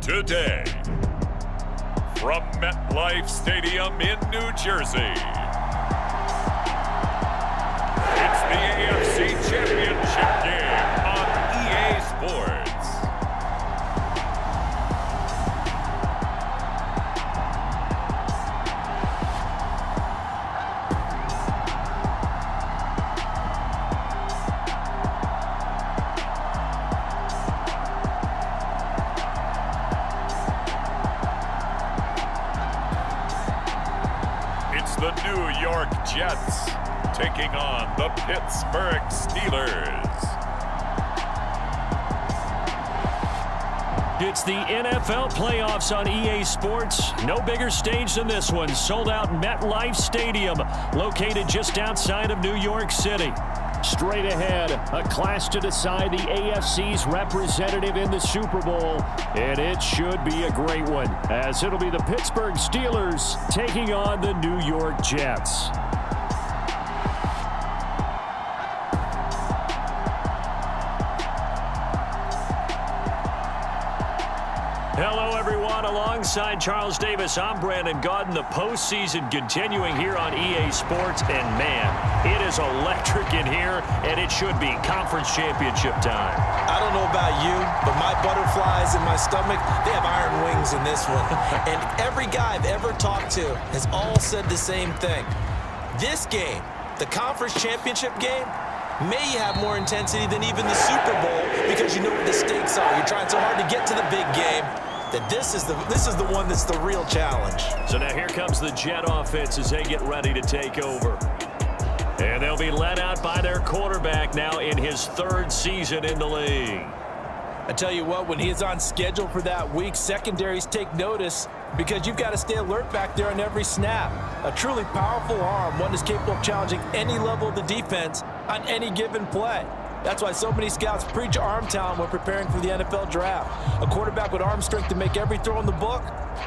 today. From MetLife Stadium in New Jersey, it's the AFC Championship game on EA Sports. It's the New York Jets taking on the Pittsburgh Steelers. It's the NFL playoffs on EA Sports. No bigger stage than this one. Sold out MetLife Stadium, located just outside of New York City. Straight ahead, a clash to decide the AFC's representative in the Super Bowl. And it should be a great one, as it'll be the Pittsburgh Steelers taking on the New York Jets. Hello, everyone. Alongside Charles Davis, I'm Brandon Gaudin. The postseason continuing here on EA Sports. And, man, it is electric in here, and it should be conference championship time. I don't know about you, but my butterflies in my stomach, they have iron wings in this one. And every guy I've ever talked to has all said the same thing. This game, the conference championship game, may have more intensity than even the Super Bowl because you know what the stakes are. You're trying so hard to get to the big game that this is the one that's the real challenge. So now here comes the Jet offense as they get ready to take over. And they'll be led out by their quarterback now in his third season in the league. I tell you what, when he is on schedule for that week, secondaries take notice because you've got to stay alert back there on every snap. A truly powerful arm, one that's capable of challenging any level of the defense on any given play. That's why so many scouts preach arm talent when preparing for the NFL draft. A quarterback with arm strength to make every throw in the book,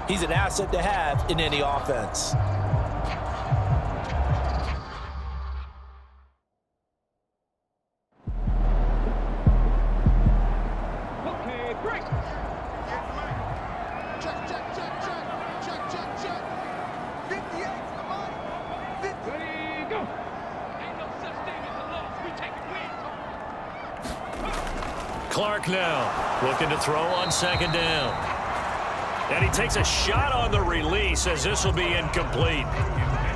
he's an asset to have in any offense. Clark now looking to throw on second down. And he takes a shot on the release as this will be incomplete.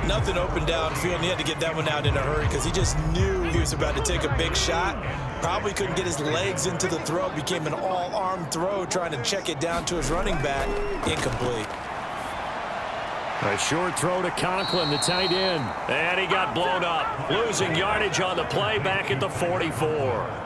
Nothing open downfield, and he had to get that one out in a hurry because he just knew he was about to take a big shot. Probably couldn't get his legs into the throw. Became an all-arm throw trying to check it down to his running back. Incomplete. A short throw to Conklin, the tight end. And he got blown up. Losing yardage on the play back at the 44.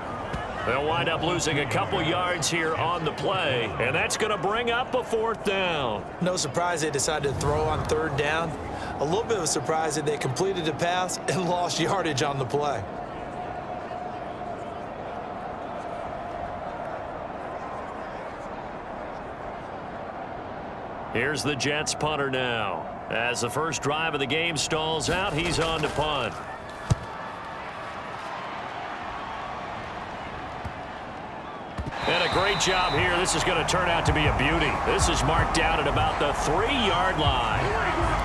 They'll wind up losing a couple yards here on the play, and that's going to bring up a fourth down. No surprise they decided to throw on third down. A little bit of a surprise that they completed the pass and lost yardage on the play. Here's the Jets punter now. As the first drive of the game stalls out, he's on to punt. And a great job here. This is going to turn out to be a beauty. This is marked down at about the 3-yard line.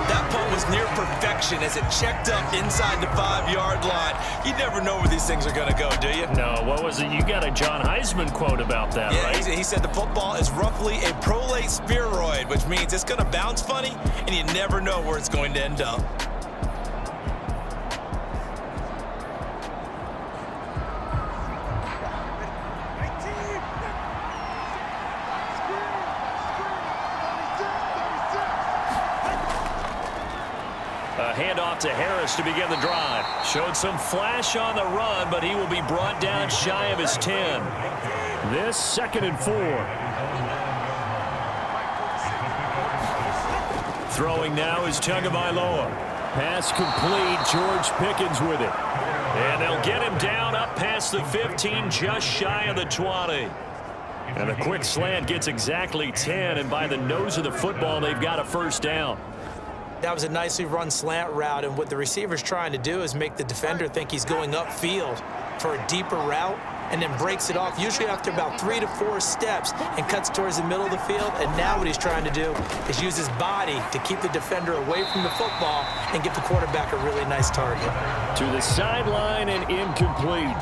That punt was near perfection as it checked up inside the 5-yard line. You never know where these things are going to go, do you? No, what was it? You got a John Heisman quote about that, yeah, right? He said the football is roughly a prolate spheroid, which means it's going to bounce funny, and you never know where it's going to end up. A handoff to Harris to begin the drive. Showed some flash on the run, but he will be brought down shy of his 10. This 2nd and 4. Throwing now is Tagovailoa. Pass complete. George Pickens with it. And they'll get him down up past the 15, just shy of the 20. And a quick slant gets exactly 10, and by the nose of the football, they've got a first down. That was a nicely run slant route, and what the receiver's trying to do is make the defender think he's going upfield for a deeper route. and then breaks it off, usually after about 3 to 4 steps, and cuts towards the middle of the field. And now what he's trying to do is use his body to keep the defender away from the football and give the quarterback a really nice target. To the sideline and incomplete.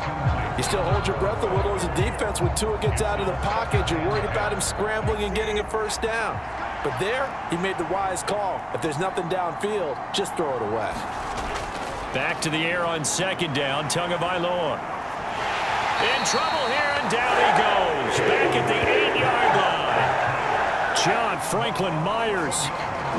You still hold your breath a little as a defense when Tua gets out of the pocket. You're worried about him scrambling and getting a first down. But there, he made the wise call. If there's nothing downfield, just throw it away. Back to the air on second down, Tagovailoa. In trouble here, and down he goes. Back at the 8-yard line. John Franklin Myers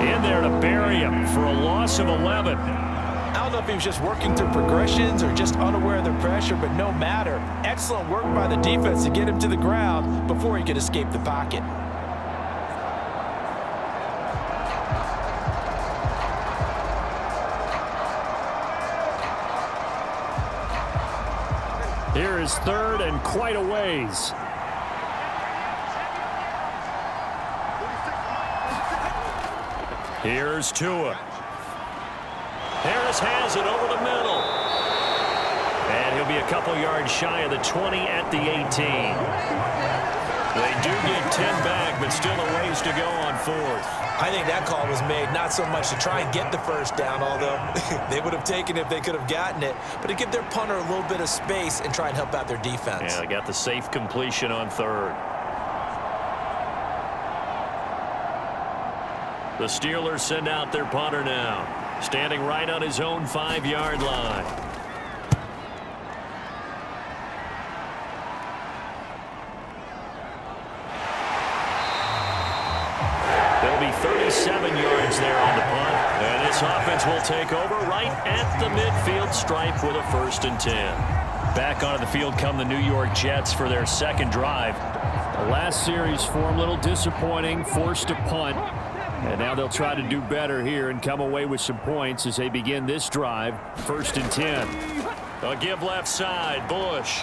in there to bury him for a loss of 11. I don't know if he was just working through progressions or just unaware of the pressure, but no matter. Excellent work by the defense to get him to the ground before he could escape the pocket. Here is third and quite a ways. Here's Tua. Harris has it over the middle. And he'll be a couple yards shy of the 20 at the 18. They do get 10 back, but still a ways to go on fourth. I think that call was made not so much to try and get the first down, although they would have taken it if they could have gotten it, but to give their punter a little bit of space and try and help out their defense. Yeah, they got the safe completion on third. The Steelers send out their punter now, standing right on his own 5-yard line. There'll be 37 yards there on the punt, and this offense will take over right at the midfield stripe with a 1st and 10. Back onto the field come the New York Jets for their second drive. The last series for them a little disappointing, forced to punt. And now they'll try to do better here and come away with some points as they begin this drive. 1st and 10. A give left side, Bush.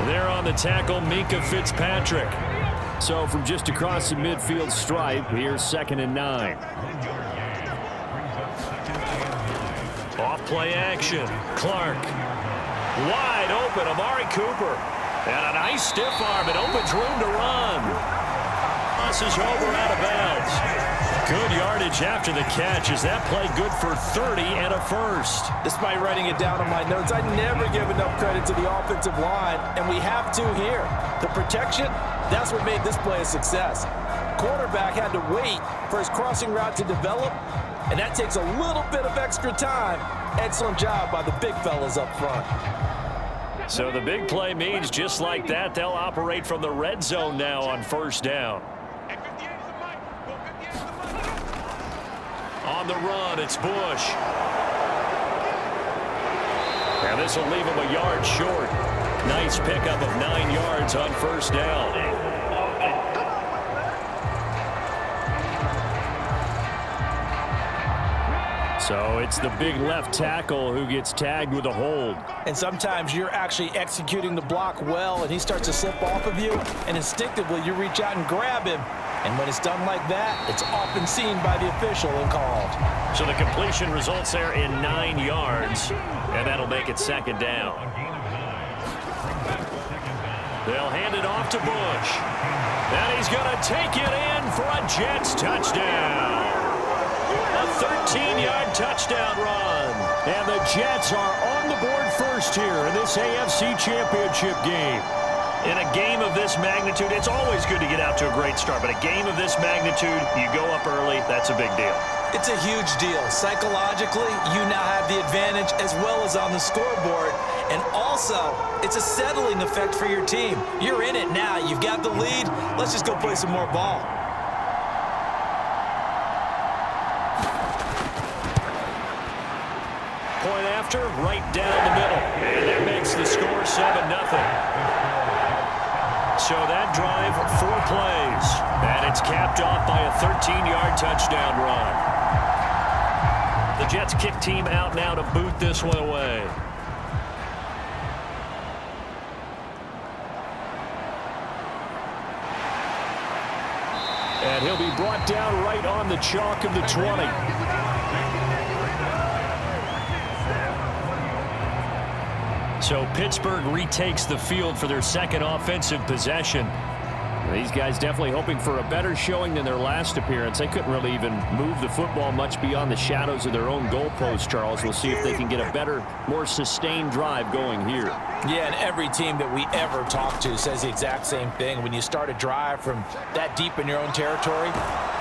There on the tackle, Minka Fitzpatrick. So from just across the midfield stripe, here's 2nd and 9. Off play action. Clark. Wide open, Amari Cooper. And a nice stiff arm. It opens room to run. Crosses over out of bounds. Good yardage after the catch. Is that play good for 30 and a first? Despite writing it down on my notes, I never give enough credit to the offensive line, and we have to here. The protection, that's what made this play a success. Quarterback had to wait for his crossing route to develop, and that takes a little bit of extra time. Excellent job by the big fellas up front. So the big play means just like that, they'll operate from the red zone now on 1st down. On the run, it's Bush. And this will leave him a yard short. Nice pickup of 9 yards on 1st down. So it's the big left tackle who gets tagged with a hold. And sometimes you're actually executing the block well, and he starts to slip off of you, and instinctively you reach out and grab him. And when it's done like that, it's often seen by the official and called. So the completion results there in 9 yards, and that'll make it 2nd down. They'll hand it off to Bush. And he's going to take it in for a Jets touchdown. A 13-yard touchdown run. And the Jets are on the board first here in this AFC Championship game. In a game of this magnitude, it's always good to get out to a great start, but a game of this magnitude, you go up early, that's a big deal. It's a huge deal. Psychologically, you now have the advantage as well as on the scoreboard. And also, it's a settling effect for your team. You're in it now. You've got the lead. Let's just go play some more ball. Point after, right down the middle. And that makes the score 7-0. So that drive, 4 plays. And it's capped off by a 13-yard touchdown run. The Jets kick team out now to boot this one away. And he'll be brought down right on the chalk of the 20. So Pittsburgh retakes the field for their second offensive possession. These guys definitely hoping for a better showing than their last appearance. They couldn't really even move the football much beyond the shadows of their own goalpost, Charles. We'll see if they can get a better, more sustained drive going here. Yeah, and every team that we ever talk to says the exact same thing. When you start a drive from that deep in your own territory,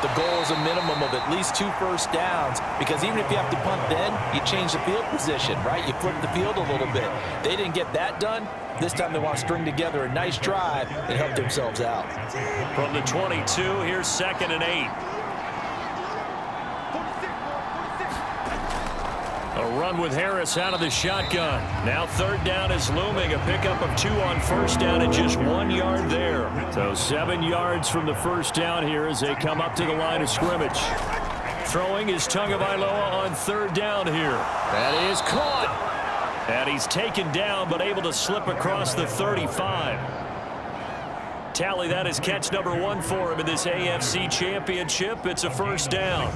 the goal is a minimum of at least 2 first downs, because even if you have to punt then, you change the field position, right? You flip the field a little bit. They didn't get that done. This time they want to string together a nice drive and help themselves out. From the 22, here's 2nd and 8. A run with Harris out of the shotgun. Now 3rd down is looming. A pickup of 2 on 1st down and just 1 yard there. So 7 yards from the 1st down here as they come up to the line of scrimmage. Throwing is Tagovailoa on 3rd down here. That is caught. And he's taken down but able to slip across the 35. Tally, that is catch number 1 for him in this AFC championship. It's a 1st down.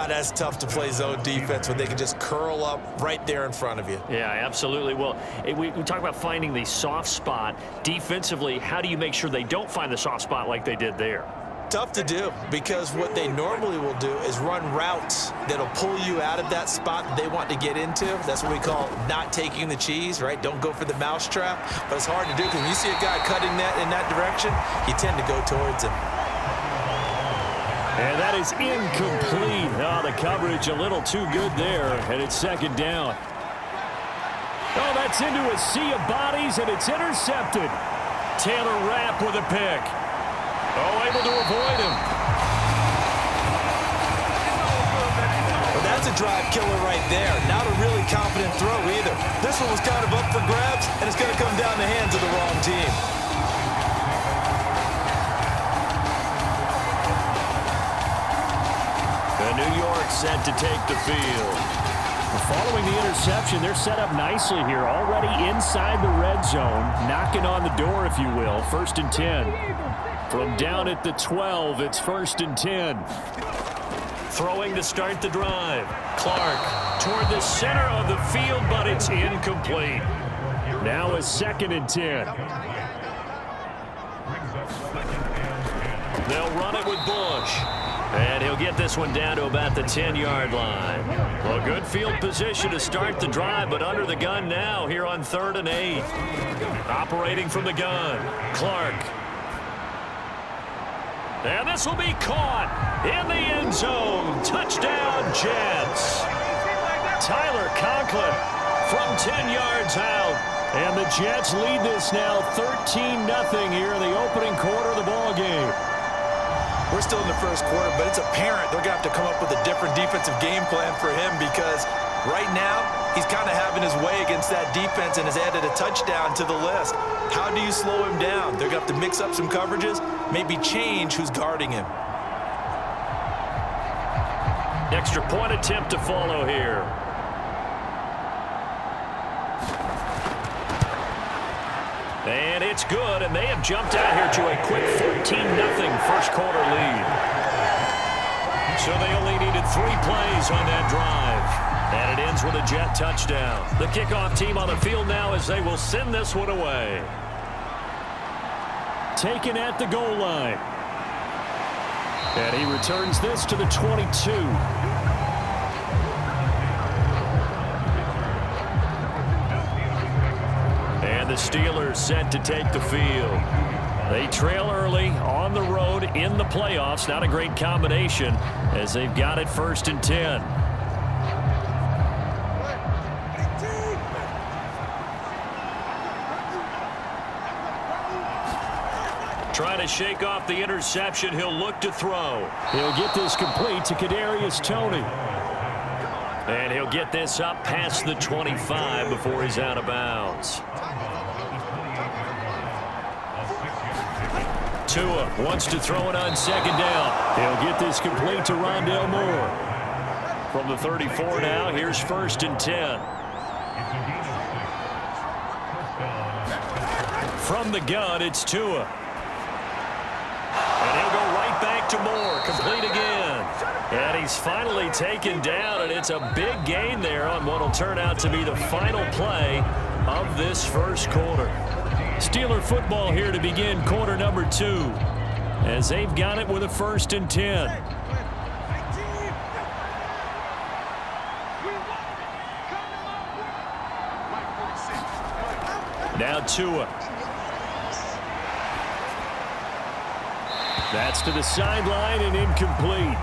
That's tough to play zone defense when they can just curl up right there in front of you. Yeah, absolutely. Well, we talk about finding the soft spot. Defensively, how do you make sure they don't find the soft spot like they did there? Tough to do, because what they normally will do is run routes that'll pull you out of that spot that they want to get into. That's what we call not taking the cheese, right? Don't go for the mousetrap. But it's hard to do, because when you see a guy cutting that in that direction, you tend to go towards him. And that is incomplete. Oh, the coverage a little too good there, and it's 2nd down. Oh, that's into a sea of bodies, and it's intercepted. Taylor Rapp with a pick. Oh, able to avoid him. Well, that's a drive killer right there. Not a really confident throw either. This one was kind of up for grabs, and it's going to come down the hands of the wrong team. New York set to take the field. Following the interception, they're set up nicely here, already inside the red zone, knocking on the door, if you will. 1st and 10. From down at the 12, it's 1st and 10. Throwing to start the drive. Clark toward the center of the field, but it's incomplete. Now a 2nd and 10. They'll run it with Bush. And he'll get this one down to about the 10-yard line. Well, good field position to start the drive, but under the gun now here on 3rd and 8. Operating from the gun, Clark. And this will be caught in the end zone. Touchdown, Jets. Tyler Conklin from 10 yards out. And the Jets lead this now 13-0 here in the opening quarter of the ballgame. We're still in the 1st quarter, but it's apparent they're going to have to come up with a different defensive game plan for him, because right now he's kind of having his way against that defense and has added a touchdown to the list. How do you slow him down? They're going to have to mix up some coverages, maybe change who's guarding him. Extra point attempt to follow here. And it's good, and they have jumped out here to a quick 14-0 1st quarter lead. So they only needed 3 plays on that drive. And it ends with a Jet touchdown. The kickoff team on the field now as they will send this one away. Taken at the goal line. And he returns this to the 22. And the Steelers set to take the field. They trail early on the road in the playoffs. Not a great combination as they've got it 1st and 10. Trying to shake off the interception. He'll look to throw. He'll get this complete to Kadarius Toney. And he'll get this up past the 25 before he's out of bounds. Tua wants to throw it on 2nd down. He'll get this complete to Rondale Moore. From the 34 now, here's 1st and 10. From the gun, it's Tua. And he'll go right back to Moore. Complete again. And he's finally taken down, and it's a big gain there on what will turn out to be the final play of this first quarter. Steeler football here to begin quarter number 2, as they've got it with a 1st and 10. Now Tua. That's to the sideline and incomplete.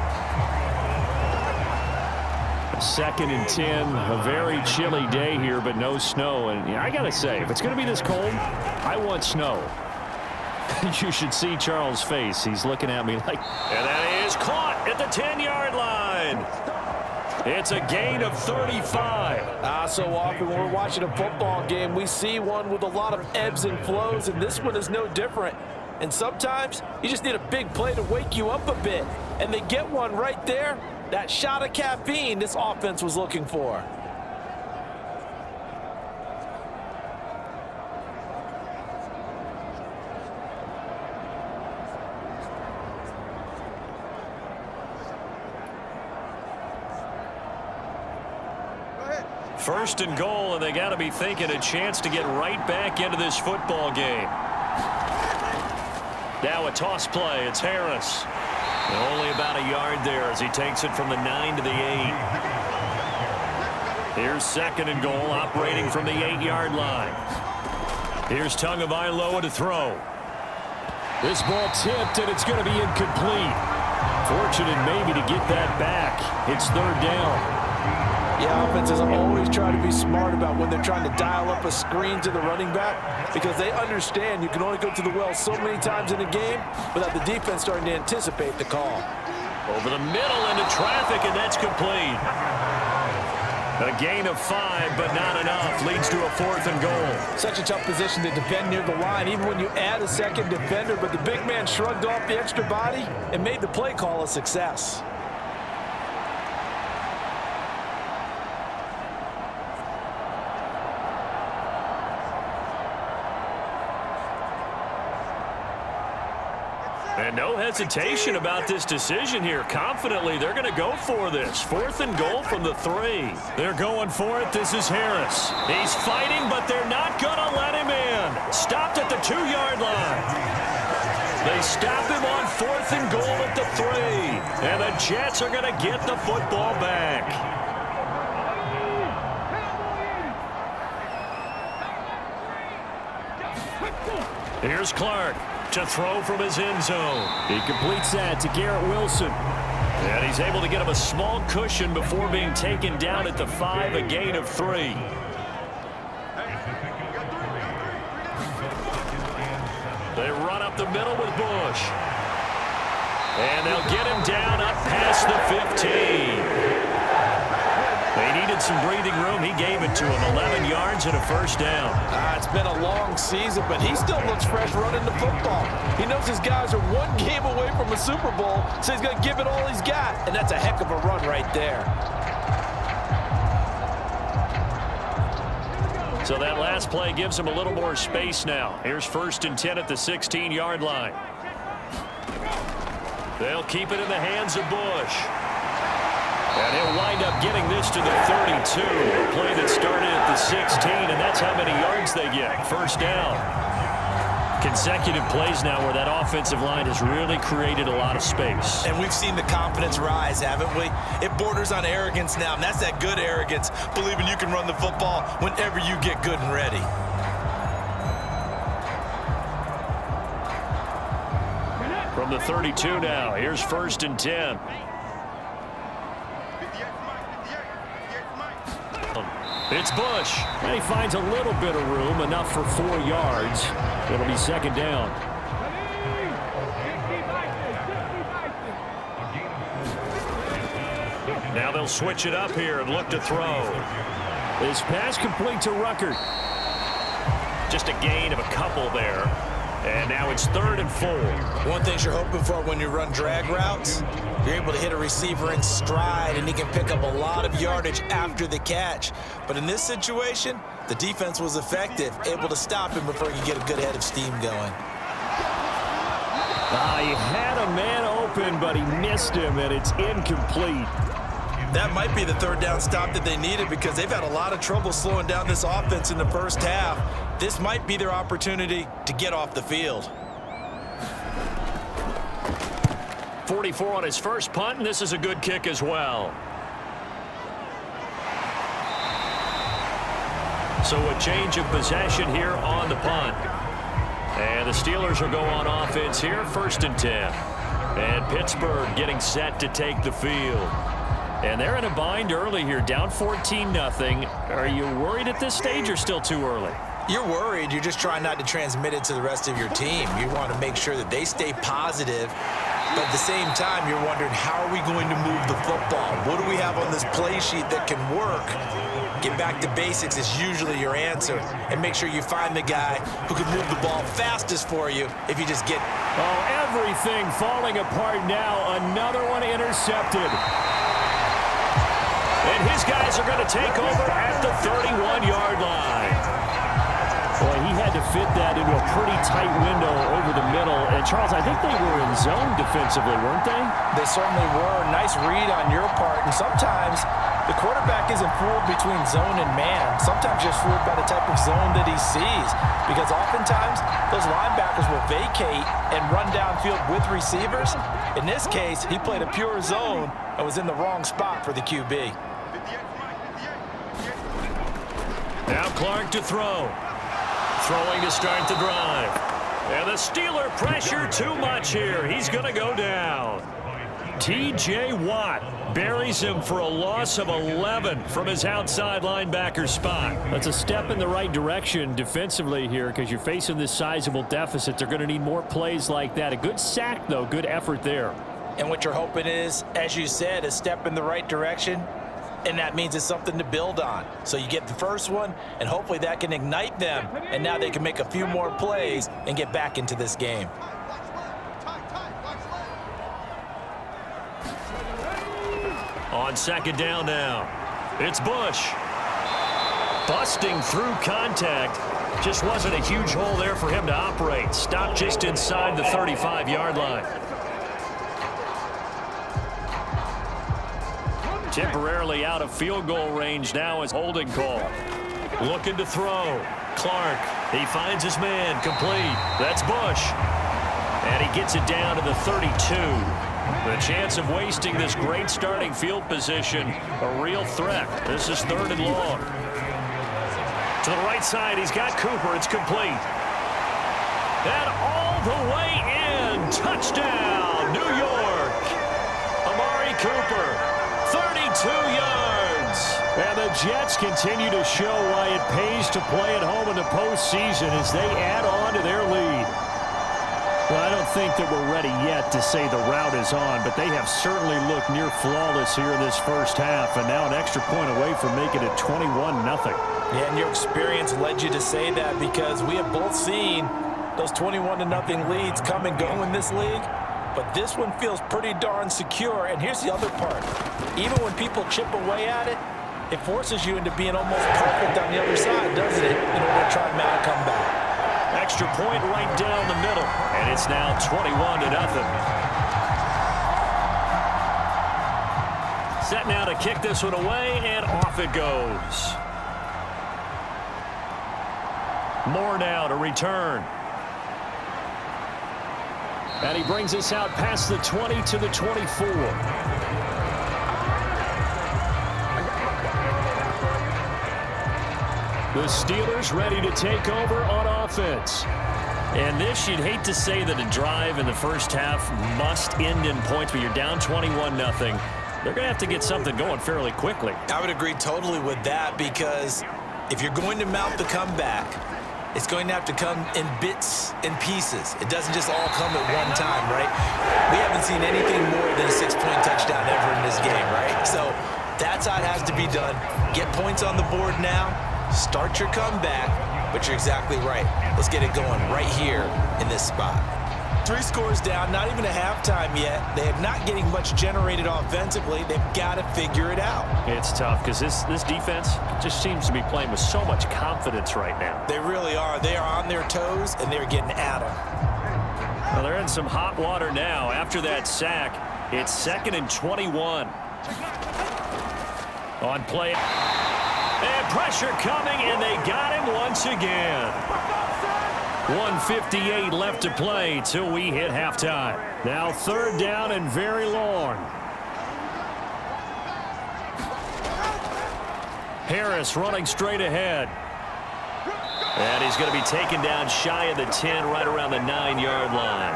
2nd and 10, a very chilly day here, but no snow. And I got to say, if it's going to be this cold, I want snow. You should see Charles' face. He's looking at me like... And that is caught at the 10-yard line. It's a gain of 35. So often when we're watching a football game, we see one with a lot of ebbs and flows, and this one is no different. And sometimes you just need a big play to wake you up a bit. And they get one right there. That shot of caffeine this offense was looking for. First and goal, and they got to be thinking a chance to get right back into this football game. Now a toss play. It's Harris. And only about a yard there as he takes it from the 9 to the 8. Here's 2nd and goal, operating from the 8-yard line. Here's Tagovailoa to throw. This ball tipped, and it's going to be incomplete. Fortunate maybe to get that back. It's 3rd down. Yeah, offenses always try to be smart about when they're trying to dial up a screen to the running back, because they understand you can only go to the well so many times in a game without the defense starting to anticipate the call. Over the middle into traffic, and that's complete. A gain of 5, but not enough. Leads to a 4th and goal. Such a tough position to defend near the line, even when you add a second defender, but the big man shrugged off the extra body and made the play call a success. And no hesitation about this decision here. Confidently, they're going to go for this. 4th and goal from the 3. They're going for it. This is Harris. He's fighting, but they're not going to let him in. Stopped at the 2-yard line. They stop him on 4th and goal at the 3. And the Jets are going to get the football back. Here's Clark to throw from his end zone. He completes that to Garrett Wilson. And he's able to get him a small cushion before being taken down at the 5, a gain of 3. They run up the middle with Bush. And they'll get him down up past the 15. They needed some breathing room. He gave it to him. 11 yards and a 1st down. It's been a long season, but he still looks fresh running the football. He knows his guys are one game away from a Super Bowl, so he's going to give it all he's got, and that's a heck of a run right there. So that last play gives him a little more space now. Here's 1st and 10 at the 16-yard line. They'll keep it in the hands of Bush. And he'll wind up getting this to the 32. A play that started at the 16, and that's how many yards they get. 1st down. Consecutive plays now where that offensive line has really created a lot of space. And we've seen the confidence rise, haven't we? It borders on arrogance now, and that's that good arrogance, believing you can run the football whenever you get good and ready. From the 32 now, here's 1st and 10. It's Bush, and he finds a little bit of room, enough for 4 yards. It'll be 2nd down. Now they'll switch it up here and look to throw. This pass complete to Ruckert. Just a gain of a couple there. And now it's 3rd and 4. One thing you're hoping for when you run drag routes, you're able to hit a receiver in stride, and he can pick up a lot of yardage after the catch. But in this situation, the defense was effective, able to stop him before he could get a good head of steam going. He had a man open, but he missed him, and it's incomplete. That might be the third down stop that they needed because they've had a lot of trouble slowing down this offense in the first half. This might be their opportunity to get off the field. 44 on his first punt, and this is a good kick as well. So a change of possession here on the punt. And the Steelers will go on offense here, 1st and 10. And Pittsburgh getting set to take the field. And they're in a bind early here, down 14-0. Are you worried at this stage or still too early? You're worried. You're just trying not to transmit it to the rest of your team. You want to make sure that they stay positive. But at the same time, you're wondering, how are we going to move the football? What do we have on this play sheet that can work? Get back to basics is usually your answer. And make sure you find the guy who can move the ball fastest for you if you just get... Oh, everything falling apart now. Another one intercepted. And his guys are going to take over at the 31-yard line. Boy, he had to fit that into a pretty tight window over the middle. And, Charles, I think they were in zone defensively, weren't they? They certainly were. Nice read on your part. And sometimes the quarterback isn't fooled between zone and man. Sometimes just fooled by the type of zone that he sees. Because oftentimes those linebackers will vacate and run downfield with receivers. In this case, he played a pure zone and was in the wrong spot for the QB. Now Clark to throw. Throwing to start the drive. And the Steeler pressure too much here. He's going to go down. T.J. Watt buries him for a loss of 11 from his outside linebacker spot. That's a step in the right direction defensively here because you're facing this sizable deficit. They're going to need more plays like that. A good sack, though. Good effort there. And what you're hoping is, as you said, a step in the right direction. And that means it's something to build on. So you get the first one, and hopefully that can ignite them. And now they can make a few more plays and get back into this game. On 2nd down now, it's Bush. Busting through contact. Just wasn't a huge hole there for him to operate. Stopped just inside the 35-yard line. Temporarily out of field goal range now is holding call. Looking to throw. Clark, he finds his man, complete. That's Bush. And he gets it down to the 32. The chance of wasting this great starting field position, a real threat. This is 3rd and long. To the right side, he's got Cooper. It's complete. And all the way in. Touchdown, New York. Amari Cooper. 32 yards. And the Jets continue to show why it pays to play at home in the postseason as they add on to their lead. Well, I don't think that we're ready yet to say the route is on, but they have certainly looked near flawless here in this first half, and now an extra point away from making it 21-0. Yeah, and your experience led you to say that because we have both seen those 21-0 leads come and go in this league. But this one feels pretty darn secure. And here's the other part. Even when people chip away at it, it forces you into being almost perfect on the other side, doesn't it, in order to try and mount a comeback. Extra point right down the middle. And it's now 21-0. Set now to kick this one away, and off it goes. Moore now to return. And he brings us out past the 20 to the 24. The Steelers ready to take over on offense. And this, you'd hate to say that a drive in the first half must end in points, but you're down 21-0. They're going to have to get something going fairly quickly. I would agree totally with that because if you're going to mount the comeback, it's going to have to come in bits and pieces. It doesn't just all come at one time, right? We haven't seen anything more than a 6-point touchdown ever in this game, right? So that's how it has to be done. Get points on the board now. Start your comeback. But you're exactly right. Let's get it going right here in this spot. 3 scores down, not even a halftime yet. They are not getting much generated offensively. They've got to figure it out. It's tough because this defense just seems to be playing with so much confidence right now. They really are. They are on their toes, and they're getting at them. Well, they're in some hot water now. After that sack, it's 2nd and 21. On play. And pressure coming, and they got him once again. 1:58 left to play till we hit halftime. Now 3rd down and very long. Harris running straight ahead. And he's going to be taken down shy of the 10, right around the 9-yard line.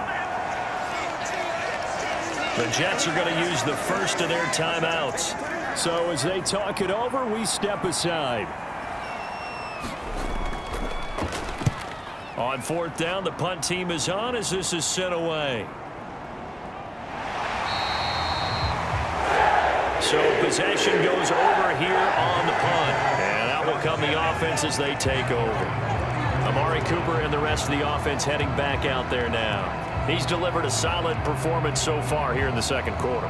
The Jets are going to use the first of their timeouts. So as they talk it over, we step aside. On 4th down, the punt team is on as this is sent away. So possession goes over here on the punt. And out will come the offense as they take over. Amari Cooper and the rest of the offense heading back out there now. He's delivered a solid performance so far here in the 2nd quarter.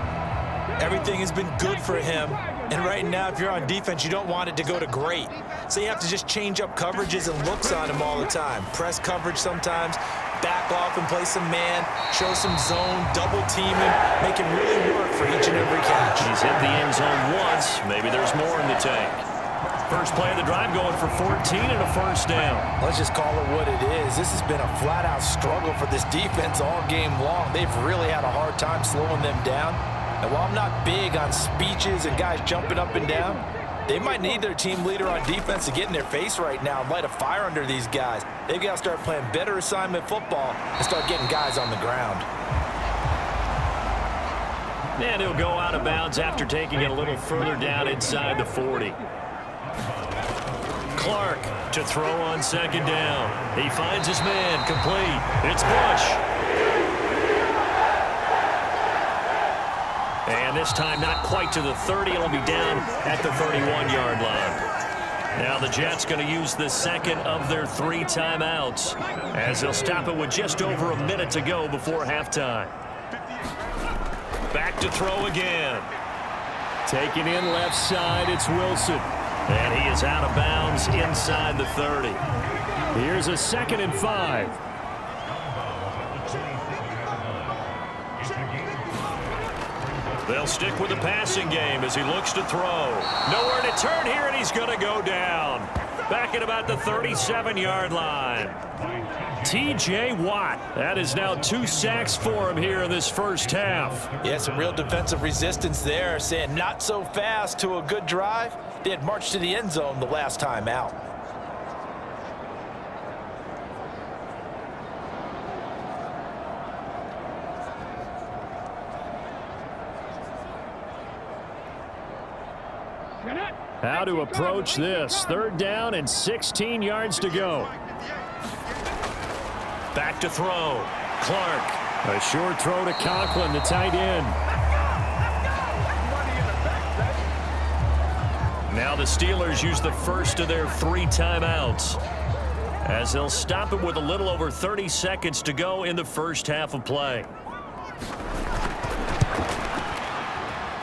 Everything has been good for him. And right now, if you're on defense, you don't want it to go to great. So you have to just change up coverages and looks on him all the time. Press coverage sometimes, back off and play some man, show some zone, double team him, make him really work for each and every catch. He's hit the end zone once. Maybe there's more in the tank. First play of the drive going for 14 and a 1st down. Let's just call it what it is. This has been a flat-out struggle for this defense all game long. They've really had a hard time slowing them down. And while I'm not big on speeches and guys jumping up and down, they might need their team leader on defense to get in their face right now and light a fire under these guys. They've got to start playing better assignment football and start getting guys on the ground. And he'll go out of bounds after taking it a little further down inside the 40. Clark to throw on 2nd down. He finds his man complete. It's Bush. And this time not quite to the 30. It'll be down at the 31-yard line. Now the Jets going to use the 2nd of their 3 timeouts as they'll stop it with just over a minute to go before halftime. Back to throw again. Taking in left side, it's Wilson. And he is out of bounds inside the 30. Here's a 2nd and 5. They'll stick with the passing game as he looks to throw. Nowhere to turn here, and he's going to go down. Back at about the 37-yard line. T.J. Watt. That is now 2 sacks for him here in this first half. Yeah, some real defensive resistance there, saying not so fast to a good drive. They had marched to the end zone the last time out. How to approach this. 3rd down and 16 yards to go. Back to throw. Clark. A short throw to Conklin, the tight end. Now the Steelers use the first of their 3 timeouts as they'll stop it with a little over 30 seconds to go in the first half of play.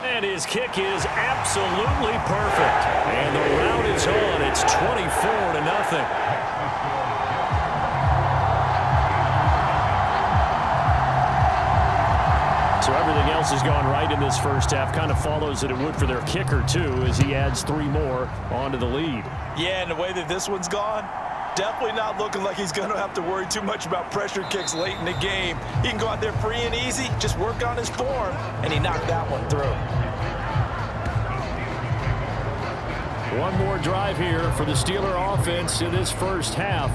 And his kick is absolutely perfect. And the route is on. It's 24-0. So everything else has gone right in this first half. Kind of follows that it would for their kicker, too, as he adds 3 more onto the lead. Yeah, and the way that this one's gone, definitely not looking like he's going to have to worry too much about pressure kicks late in the game. He can go out there free and easy, just work on his form, and he knocked that one through. One more drive here for the Steeler offense in this first half.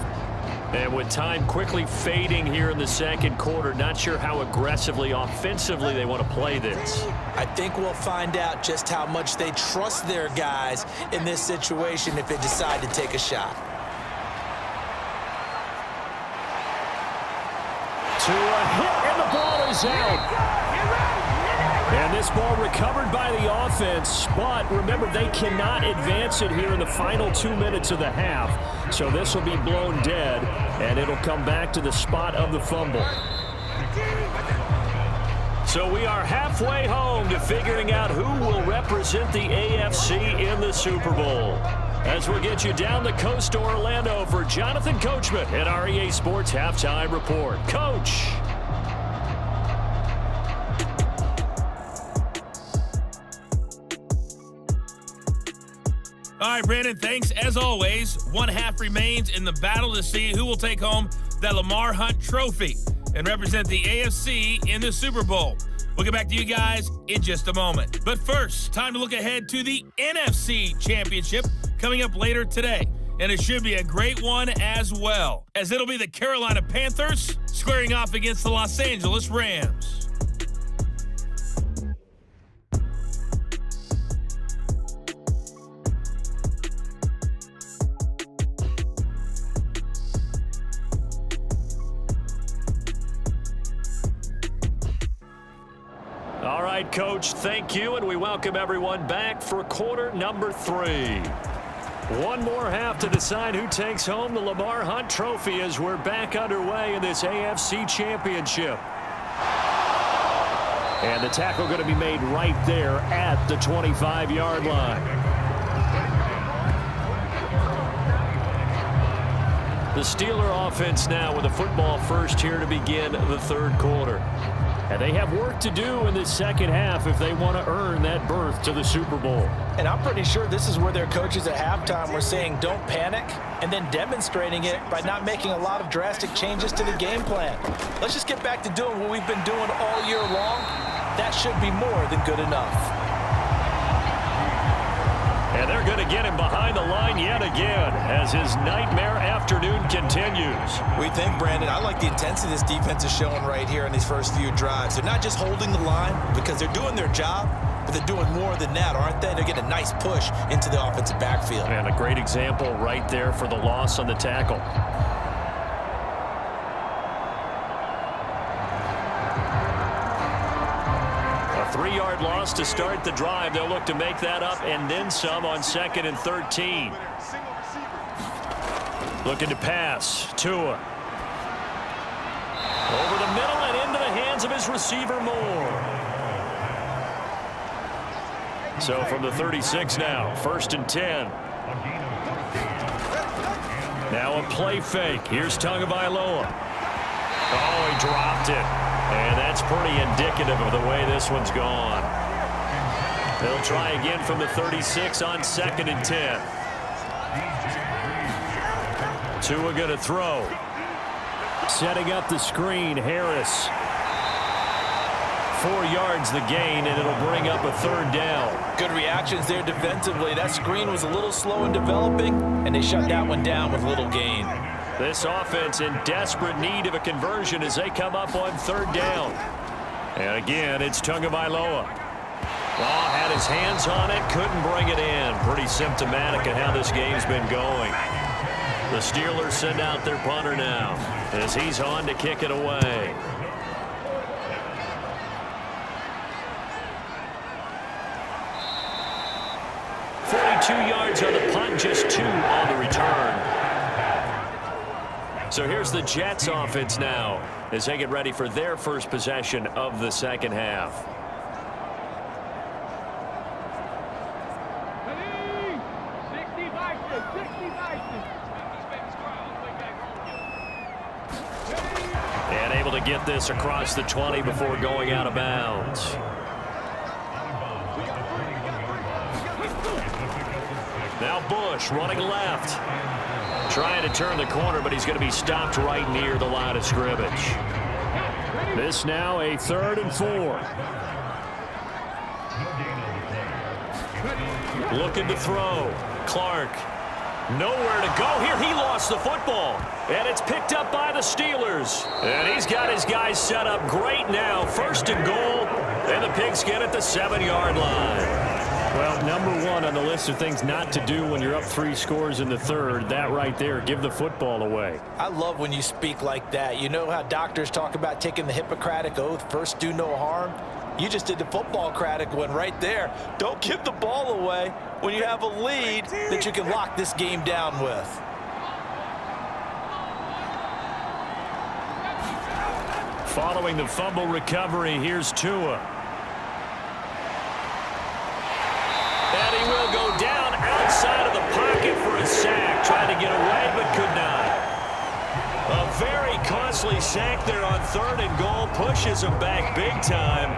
And with time quickly fading here in the 2nd quarter, not sure how aggressively, offensively they want to play this. I think we'll find out just how much they trust their guys in this situation if they decide to take a shot. To a hit, and the ball is out. And this ball recovered by the offense, but remember, they cannot advance it here in the final 2 minutes of the half. So this will be blown dead, and it'll come back to the spot of the fumble. So we are halfway home to figuring out who will represent the AFC in the Super Bowl. As we'll get you down the coast to Orlando for Jonathan Coachman at our EA Sports Halftime Report. Coach. All right, Brandon, thanks as always. One half remains in the battle to see who will take home that Lamar Hunt trophy and represent the AFC in the Super Bowl. We'll get back to you guys in just a moment. But first, time to look ahead to the NFC Championship coming up later today. And it should be a great one as well, as it'll be the Carolina Panthers squaring off against the Los Angeles Rams. All right, Coach, thank you, and we welcome everyone back for quarter number 3. One more half to decide who takes home the Lamar Hunt trophy as we're back underway in this AFC Championship. And the tackle going to be made right there at the 25-yard line. The Steeler offense now with the football first here to begin the third quarter. And they have work to do in this second half if they want to earn that berth to the Super Bowl. And I'm pretty sure this is where their coaches at halftime were saying don't panic, and then demonstrating it by not making a lot of drastic changes to the game plan. Let's just get back to doing what we've been doing all year long. That should be more than good enough. And they're going to get him behind the line yet again as his nightmare afternoon continues. We think, Brandon, I like the intensity this defense is showing right here in these first few drives. They're not just holding the line because they're doing their job, but they're doing more than that, aren't they? They're getting a nice push into the offensive backfield. And a great example right there for the loss on the tackle. A 3-yard loss to start the drive. They'll look to make that up and then some on 2nd and 13. Looking to pass. Tua. Over the middle and into the hands of his receiver Moore. So from the 36 now, 1st and 10. Now a play fake. Here's Tagovailoa. Oh, he dropped it. And that's pretty indicative of the way this one's gone. They'll try again from the 36 on 2nd and 10. Tua going to throw. Setting up the screen, Harris. 4 yards the gain, and it'll bring up a 3rd down. Good reactions there defensively. That screen was a little slow in developing, and they shut that one down with little gain. This offense in desperate need of a conversion as they come up on 3rd down. And again, it's Tagovailoa. Oh, had his hands on it, couldn't bring it in. Pretty symptomatic of how this game's been going. The Steelers send out their punter now as he's on to kick it away. Yards on the punt, just 2 on the return. So here's the Jets offense now as they get ready for their first possession of the second half. And able to get this across the 20 before going out of bounds. Now Bush running left. Trying to turn the corner, but he's going to be stopped right near the line of scrimmage. This now a 3rd and 4. Looking to throw. Clark. Nowhere to go here. He lost the football. And it's picked up by the Steelers. And he's got his guys set up great now. 1st and goal. And the Pigskin at the 7-yard line. Well, number 1 on the list of things not to do when you're up 3 scores in the 3rd, that right there, give the football away. I love when you speak like that. You know how doctors talk about taking the Hippocratic Oath, first do no harm? You just did the football-cratic one right there. Don't give the ball away when you have a lead that you can lock this game down with. Following the fumble recovery, here's Tua. And he will go down outside of the pocket for a sack. Tried to get away, but could not. A very costly sack there on 3rd and goal. Pushes him back big time.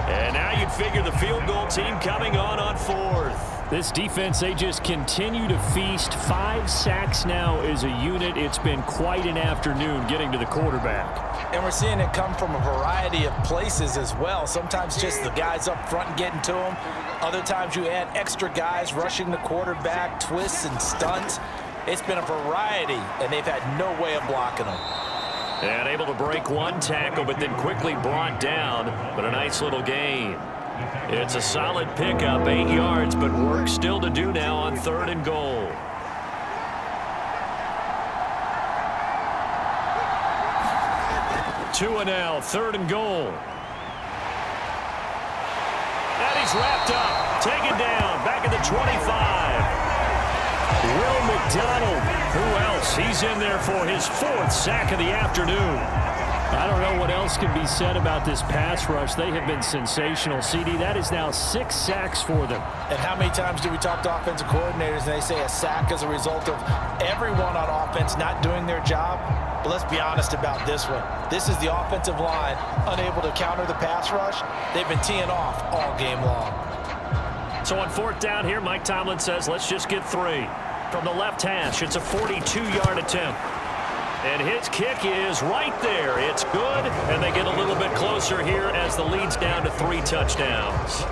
And now you'd figure the field goal team coming on 4th. This defense, they just continue to feast. 5 sacks now as a unit. It's been quite an afternoon getting to the quarterback. And we're seeing it come from a variety of places as well. Sometimes just the guys up front and getting to him. Other times you add extra guys rushing the quarterback, twists and stunts. It's been a variety, and they've had no way of blocking them. And able to break one tackle, but then quickly brought down. But a nice little gain. It's a solid pickup, 8 yards, but work still to do now on 3rd and goal. Two now, 3rd and goal. And he's wrapped up, taken down, back at the 25. Will McDonald, who else? He's in there for his 4th sack of the afternoon. I don't know what else can be said about this pass rush. They have been sensational. CD, that is now 6 sacks for them. And how many times do we talk to offensive coordinators and they say a sack as a result of everyone on offense not doing their job? But let's be honest about this one. This is the offensive line unable to counter the pass rush. They've been teeing off all game long. So on 4th down here, Mike Tomlin says, let's just get 3. From the left hash, it's a 42-yard attempt. And his kick is right there. It's good, and they get a little bit closer here as the lead's down to 3 touchdowns.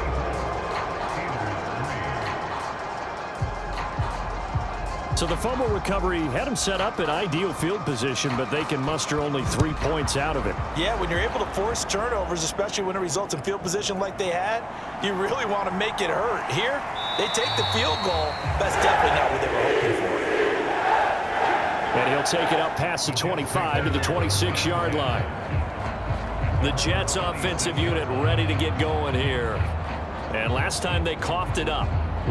So the fumble recovery had him set up in ideal field position, but they can muster only 3 points out of it. Yeah, when you're able to force turnovers, especially when it results in field position like they had, you really want to make it hurt. Here, they take the field goal. That's definitely not what they were hoping for. And he'll take it up past the 25 to the 26-yard line. The Jets offensive unit ready to get going here. And last time they coughed it up,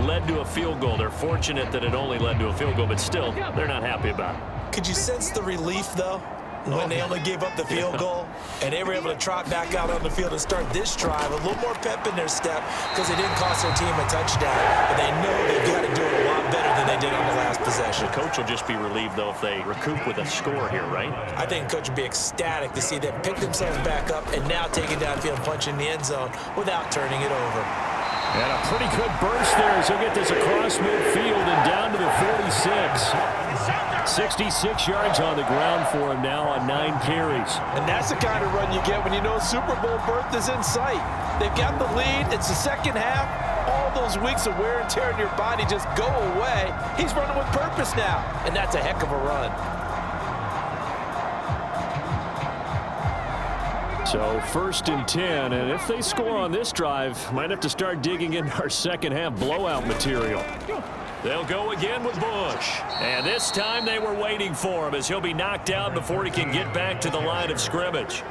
led to a field goal. They're fortunate that it only led to a field goal, but still, they're not happy about it. Could you sense the relief, though, when they only gave up the field goal and they were able to trot back out on the field and start this drive? A little more pep in their step because they didn't cost their team a touchdown, but they know they've got to do it a lot better than they did on the last possession. The coach will just be relieved, though, if they recoup with a score here, right? I think the coach would be ecstatic to see them pick themselves back up and now take it downfield and punch in the end zone without turning it over. And a pretty good burst there as he'll get this across midfield and down to the 46. 66 yards on the ground for him now on 9 carries. And that's the kind of run you get when you know Super Bowl berth is in sight. They've got the lead. It's the second half. All those weeks of wear and tear in your body just go away. He's running with purpose now, and that's a heck of a run. So 1st and 10, and if they score on this drive, might have to start digging into our second half blowout material. They'll go again with Bush. And this time they were waiting for him as he'll be knocked out before he can get back to the line of scrimmage.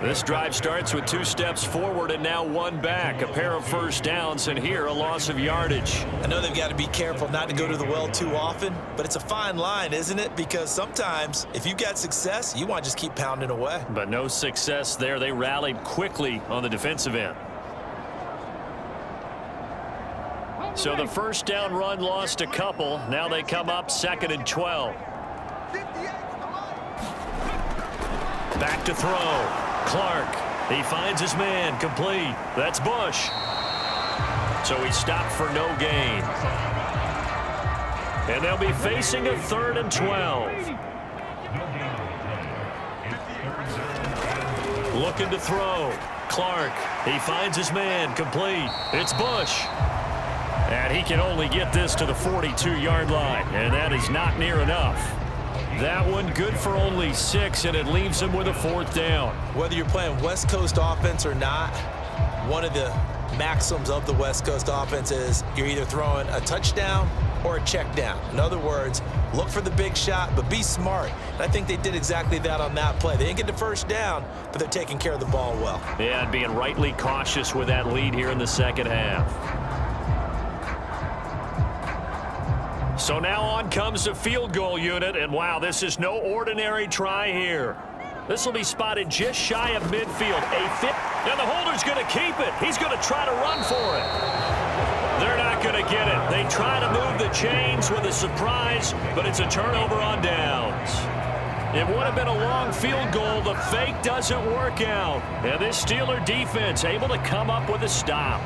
This drive starts with 2 steps forward and now 1 back. A pair of first downs, and here a loss of yardage. I know they've got to be careful not to go to the well too often, but it's a fine line, isn't it? Because sometimes if you've got success, you want to just keep pounding away. But no success there. They rallied quickly on the defensive end. So the first down run lost a couple. Now they come up 2nd and 12. Back to throw. Clark. He finds his man. Complete. That's Bush. So he stopped for no gain. And they'll be facing a 3rd and 12. Looking to throw. Clark. He finds his man. Complete. It's Bush. And he can only get this to the 42-yard line, and that is not near enough. That one good for only 6, and it leaves him with a 4th down. Whether you're playing West Coast offense or not, one of the maxims of the West Coast offense is you're either throwing a touchdown or a check down. In other words, look for the big shot, but be smart. And I think they did exactly that on that play. They didn't get the first down, but they're taking care of the ball well. Yeah, and being rightly cautious with that lead here in the second half. So now on comes the field goal unit, and wow, this is no ordinary try here. This will be spotted just shy of midfield. A fit, and the holder's going to keep it. He's going to try to run for it. They're not going to get it. They try to move the chains with a surprise, but it's a turnover on downs. It would have been a long field goal. The fake doesn't work out. And this Steeler defense able to come up with a stop.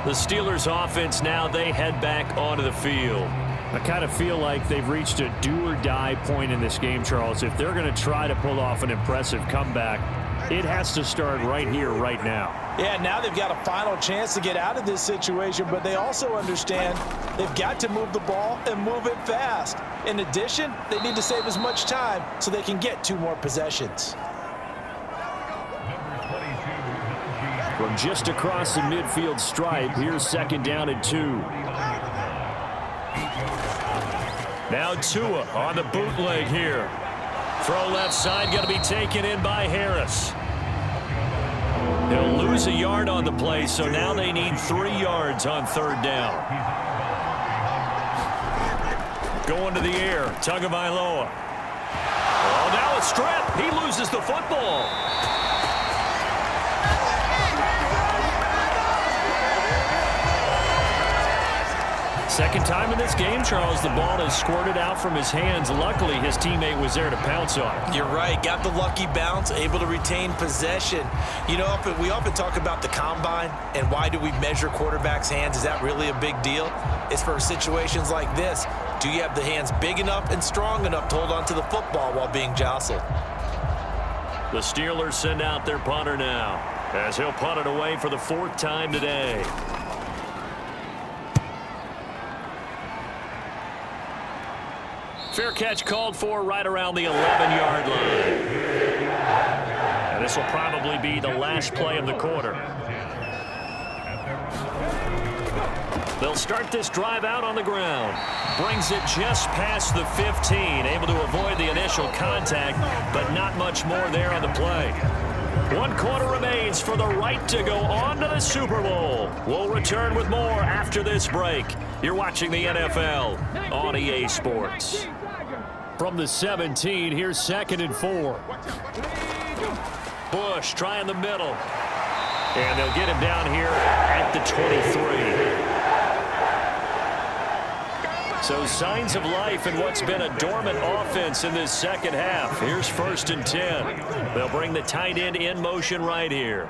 The Steelers offense now, they head back onto the field. I kind of feel like they've reached a do-or-die point in this game, Charles. If they're going to try to pull off an impressive comeback, it has to start right here, right now. Yeah, now they've got a final chance to get out of this situation, but they also understand they've got to move the ball and move it fast. In addition, they need to save as much time so they can get 2 more possessions. From just across the midfield stripe, here's 2nd down and 2. Now Tua on the bootleg here. Throw left side, going to be taken in by Harris. They'll lose a yard on the play, so now they need 3 yards on 3rd down. Going to the air, Tagovailoa. Oh, now a strip. He loses the football. Second time in this game, Charles, the ball is squirted out from his hands. Luckily, his teammate was there to pounce on it. You're right. Got the lucky bounce, able to retain possession. You know, we often talk about the combine and why do we measure quarterbacks' hands. Is that really a big deal? It's for situations like this. Do you have the hands big enough and strong enough to hold on to the football while being jostled? The Steelers send out their punter now, as he'll punt it away for the 4th time today. Fair catch called for right around the 11-yard line. And this will probably be the last play of the quarter. They'll start this drive out on the ground. Brings it just past the 15. Able to avoid the initial contact, but not much more there on the play. 1 quarter remains for the right to go on to the Super Bowl. We'll return with more after this break. You're watching the NFL on EA Sports. From the 17, here's 2nd and 4. Bush trying the middle. And they'll get him down here at the 23. So signs of life in what's been a dormant offense in this second half. Here's 1st and 10. They'll bring the tight end in motion right here.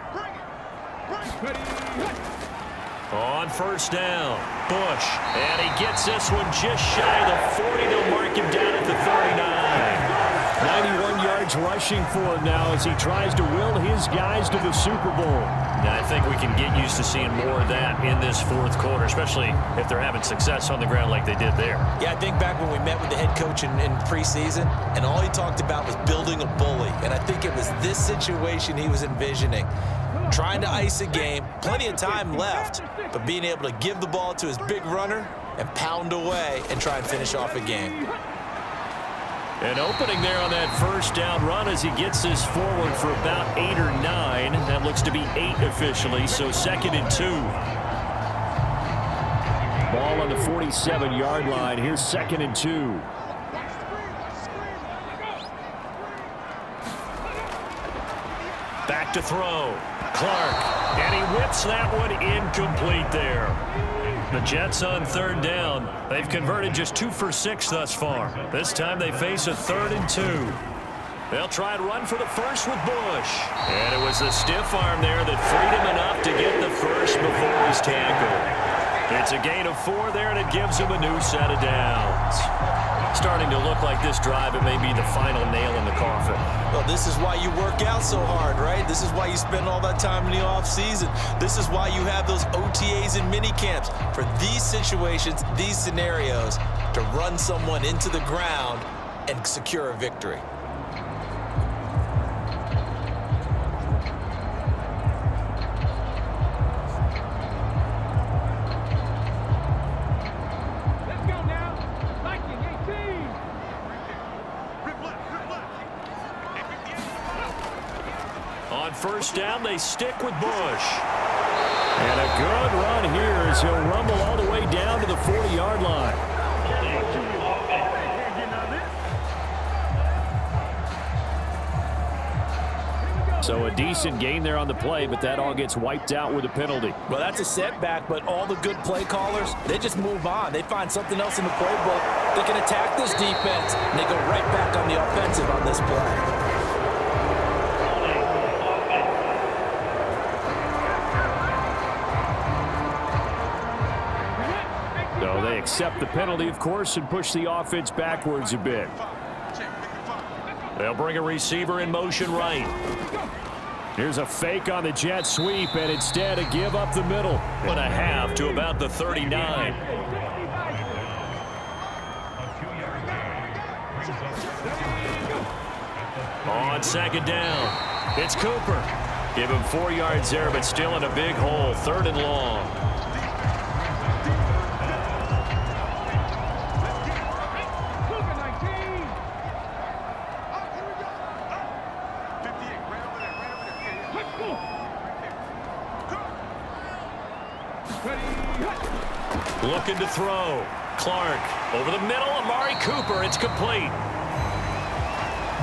On 1st down, Bush, and he gets this one just shy of the 40. They'll mark him down at the 39. 91 yards rushing for him now as he tries to will his guys to the Super Bowl. Now, I think we can get used to seeing more of that in this 4th quarter, especially if they're having success on the ground like they did there. Yeah, I think back when we met with the head coach in preseason, and all he talked about was building a bully. And I think it was this situation he was envisioning. Trying to ice a game, plenty of time left, but being able to give the ball to his big runner and pound away and try and finish off a game. An opening there on that 1st down run as he gets this forward for about 8 or 9. That looks to be 8 officially, so 2nd and 2. Ball on the 47-yard line. Here's 2nd and 2. Back to throw. Clark. And he whips that one incomplete there. The Jets on 3rd down. They've converted just 2 for 6 thus far. This time they face a 3rd and 2. They'll try and run for the first with Bush. And it was the stiff arm there that freed him enough to get the first before his tackle. It's a gain of 4 there, and it gives him a new set of downs. Starting to look like this drive, it may be the final nail in the coffin. Well, this is why you work out so hard, right? This is why you spend all that time in the offseason. This is why you have those OTAs and mini camps for these situations, these scenarios, to run someone into the ground and secure a victory. On 1st down, they stick with Bush. And a good run here as he'll rumble all the way down to the 40-yard line. So a decent gain there on the play, but that all gets wiped out with a penalty. Well, that's a setback, but all the good play callers, they just move on. They find something else in the playbook. They can attack this defense, and they go right back on the offensive on this play. accept the penalty, of course, and push the offense backwards a bit. They'll bring a receiver in motion right. Here's a fake on the jet sweep, and instead a give up the middle. 1.5 to about the 39. On second down, it's Cooper. Give him 4 yards there, but still in a big hole. 3rd and long. Looking to throw. Clark over the middle. Amari Cooper. It's complete.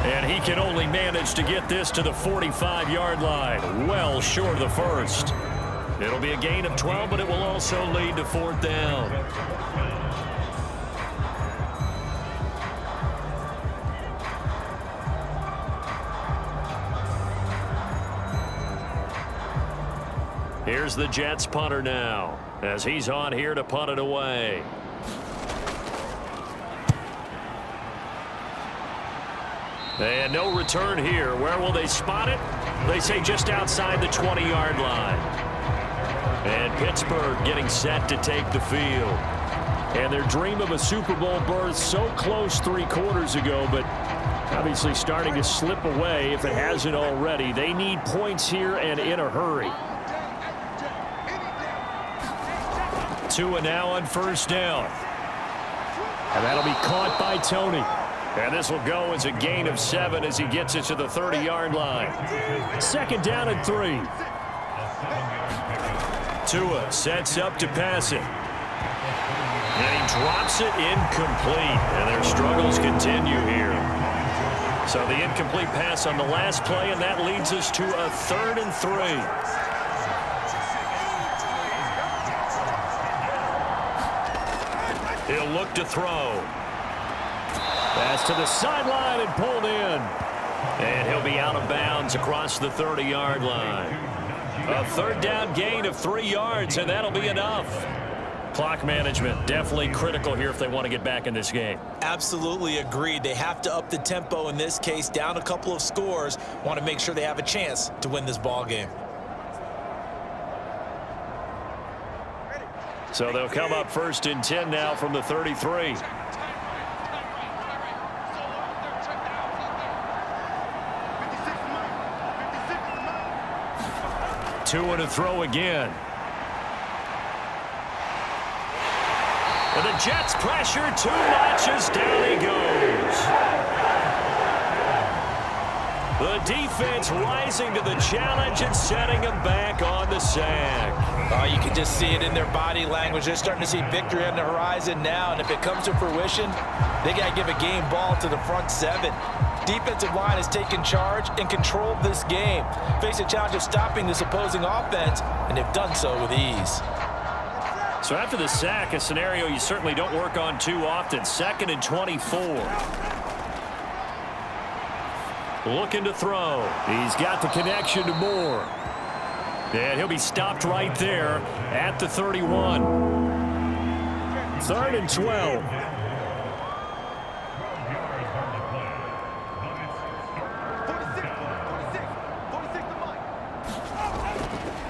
And he can only manage to get this to the 45-yard line. Well short of the first. It'll be a gain of 12, but it will also lead to 4th down. Here's the Jets punter now, as he's on here to punt it away. And no return here. Where will they spot it? They say just outside the 20-yard line. And Pittsburgh getting set to take the field. And their dream of a Super Bowl berth so close 3 quarters ago, but obviously starting to slip away if it hasn't already. They need points here and in a hurry. Tua now on 1st down. And that'll be caught by Tony. And this will go as a gain of 7 as he gets it to the 30-yard line. 2nd down and 3. Tua sets up to pass it. And he drops it incomplete. And their struggles continue here. So the incomplete pass on the last play, and that leads us to a 3rd and 3. He'll look to throw. Pass to the sideline and pulled in. And he'll be out of bounds across the 30-yard line. A 3rd down gain of 3 yards, and that'll be enough. Clock management definitely critical here if they want to get back in this game. Absolutely agreed. They have to up the tempo in this case, down a couple of scores. Want to make sure they have a chance to win this ball game. So they'll come up 1st and 10 now from the 33. Tua to throw again. And the Jets pressure too much as down he goes. The defense rising to the challenge and setting him back on the sack. Oh, you can just see it in their body language. They're starting to see victory on the horizon now, and if it comes to fruition, they got to give a game ball to the front 7. Defensive line has taken charge and controlled this game. Face a challenge of stopping this opposing offense, and they've done so with ease. So after the sack, a scenario you certainly don't work on too often. 2nd and 24. Looking to throw. He's got the connection to Moore. And he'll be stopped right there at the 31. 3rd and 12.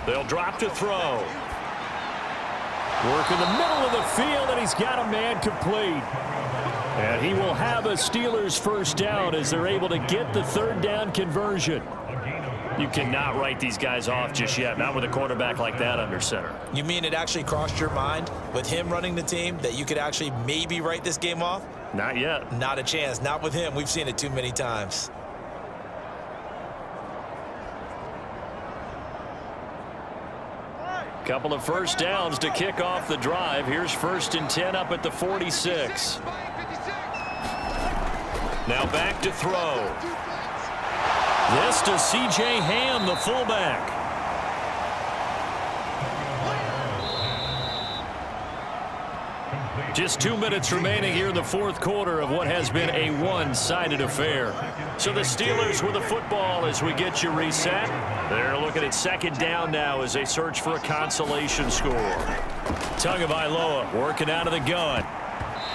They'll drop to throw. Work in the middle of the field, and he's got a man complete. And he will have a Steelers 1st down as they're able to get the 3rd down conversion. You cannot write these guys off just yet, not with a quarterback like that under center. You mean it actually crossed your mind with him running the team that you could actually maybe write this game off? Not yet. Not a chance. Not with him. We've seen it too many times. Couple of 1st downs to kick off the drive. Here's 1st and 10 up at the 46. Now back to throw. This to C.J. Ham, the fullback. Just 2 minutes remaining here in the 4th quarter of what has been a one-sided affair. So the Steelers with the football as we get you reset. They're looking at 2nd down now as they search for a consolation score. Tagovailoa working out of the gun.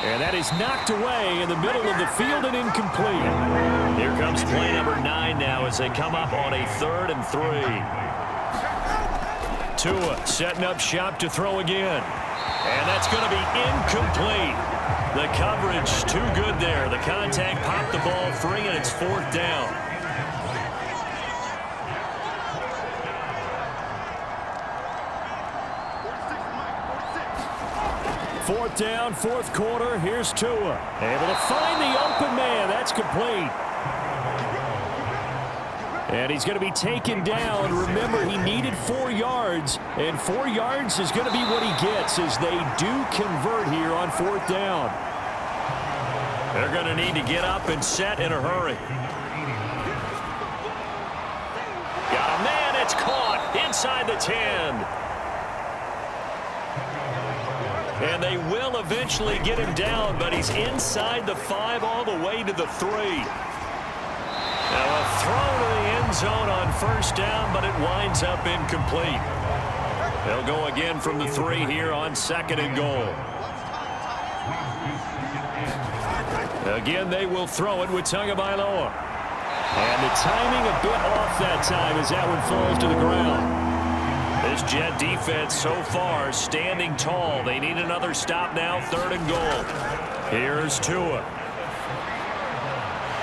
And that is knocked away in the middle of the field and incomplete. Here comes play number 9 now as they come up on a 3rd and 3. Tua setting up shop to throw again. And that's going to be incomplete. The coverage too good there. The contact popped the ball free, and it's 4th down. Fourth down, 4th quarter. Here's Tua. Able to find the open man. That's complete. And he's going to be taken down. Remember, he needed 4 yards, and 4 yards is going to be what he gets as they do convert here on 4th down. They're going to need to get up and set in a hurry. Got a man. It's caught inside the 10. And they will eventually get him down, but he's inside the 5 all the way to the 3. Now a throw to the end zone on 1st down, but it winds up incomplete. They'll go again from the 3 here on 2nd and goal. Again, they will throw it with Tagovailoa. And the timing a bit off that time as that one falls to the ground. This Jet defense so far standing tall. They need another stop now, 3rd and goal. Here's Tua.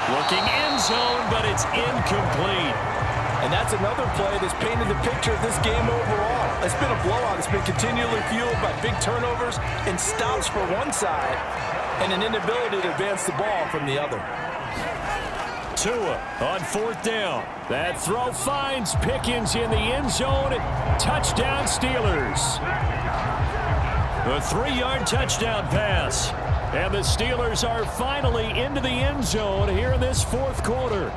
Looking end zone, but it's incomplete. And that's another play that's painted the picture of this game overall. It's been a blowout. It's been continually fueled by big turnovers and stops for one side and an inability to advance the ball from the other. Tua on 4th down. That throw finds Pickens in the end zone. Touchdown Steelers. A 3-yard touchdown pass. And the Steelers are finally into the end zone here in this 4th quarter.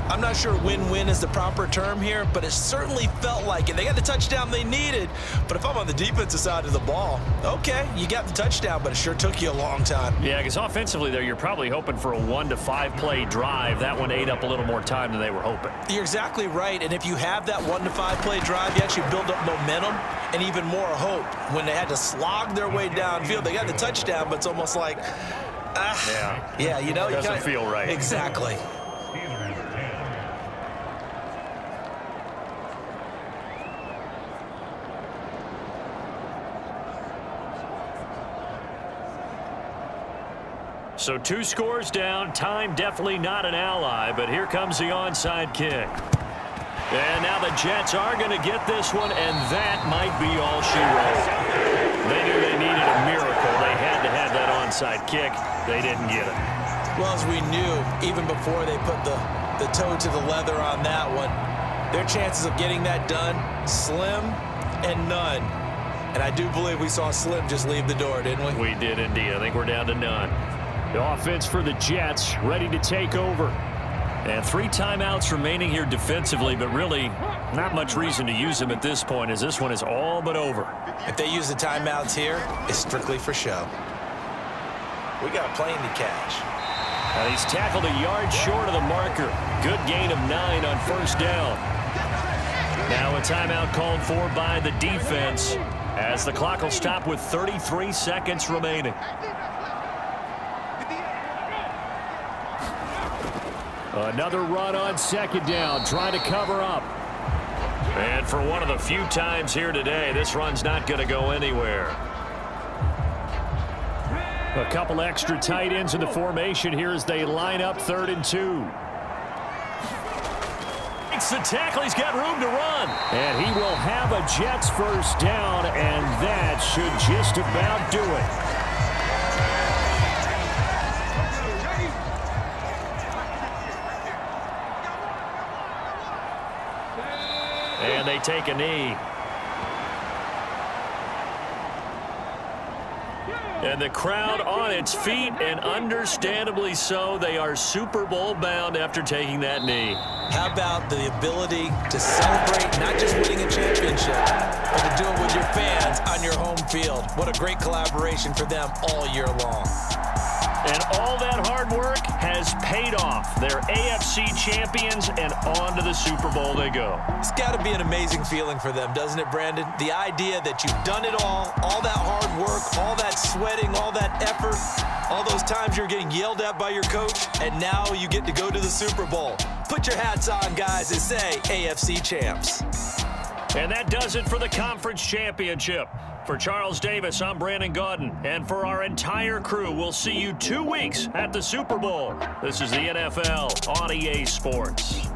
I'm not sure win-win is the proper term here, but it certainly felt like it. They got the touchdown they needed, but if I'm on the defensive side of the ball, okay, you got the touchdown, but it sure took you a long time. Yeah, because offensively there, you're probably hoping for a 1 to 5 play drive. That one ate up a little more time than they were hoping. You're exactly right, and if you have that 1 to 5 play drive, you actually build up momentum and even more hope. When they had to slog their way downfield, they got the touchdown, but it's almost like, yeah, you know, doesn't feel right. Exactly. So 2 scores down. Time definitely not an ally, but here comes the onside kick. And now the Jets are going to get this one, and that might be all she wrote. They knew they needed a miracle. They had to have that onside kick. They didn't get it. Well, as we knew, even before they put the toe to the leather on that one, their chances of getting that done, slim and none. And I do believe we saw Slim just leave the door, didn't we? We did indeed. I think we're down to none. The offense for the Jets ready to take over. And 3 timeouts remaining here defensively, but really not much reason to use them at this point as this one is all but over. If they use the timeouts here, it's strictly for show. We got a plane to catch. And he's tackled a yard short of the marker. Good gain of 9 on 1st down. Now a timeout called for by the defense as the clock will stop with 33 seconds remaining. Another run on 2nd down, trying to cover up. And for one of the few times here today, this run's not going to go anywhere. A couple extra tight ends in the formation here as they line up 3rd and 2. Makes the tackle, he's got room to run. And he will have a Jets 1st down, and that should just about do it. And they take a knee. And the crowd on its feet, and understandably so. They are Super Bowl bound after taking that knee. How about the ability to celebrate not just winning a championship, but to do it with your fans on your home field? What a great collaboration for them all year long. And all that hard work has paid off. They're AFC champions, and on to the Super Bowl they go. It's got to be an amazing feeling for them, doesn't it, Brandon? The idea that you've done it all that hard work, all that sweating, all that effort, all those times you're getting yelled at by your coach, and now you get to go to the Super Bowl. Put your hats on, guys, and say AFC champs. And that does it for the conference championship. For Charles Davis, I'm Brandon Gaudin. And for our entire crew, we'll see you 2 weeks at the Super Bowl. This is the NFL on EA Sports.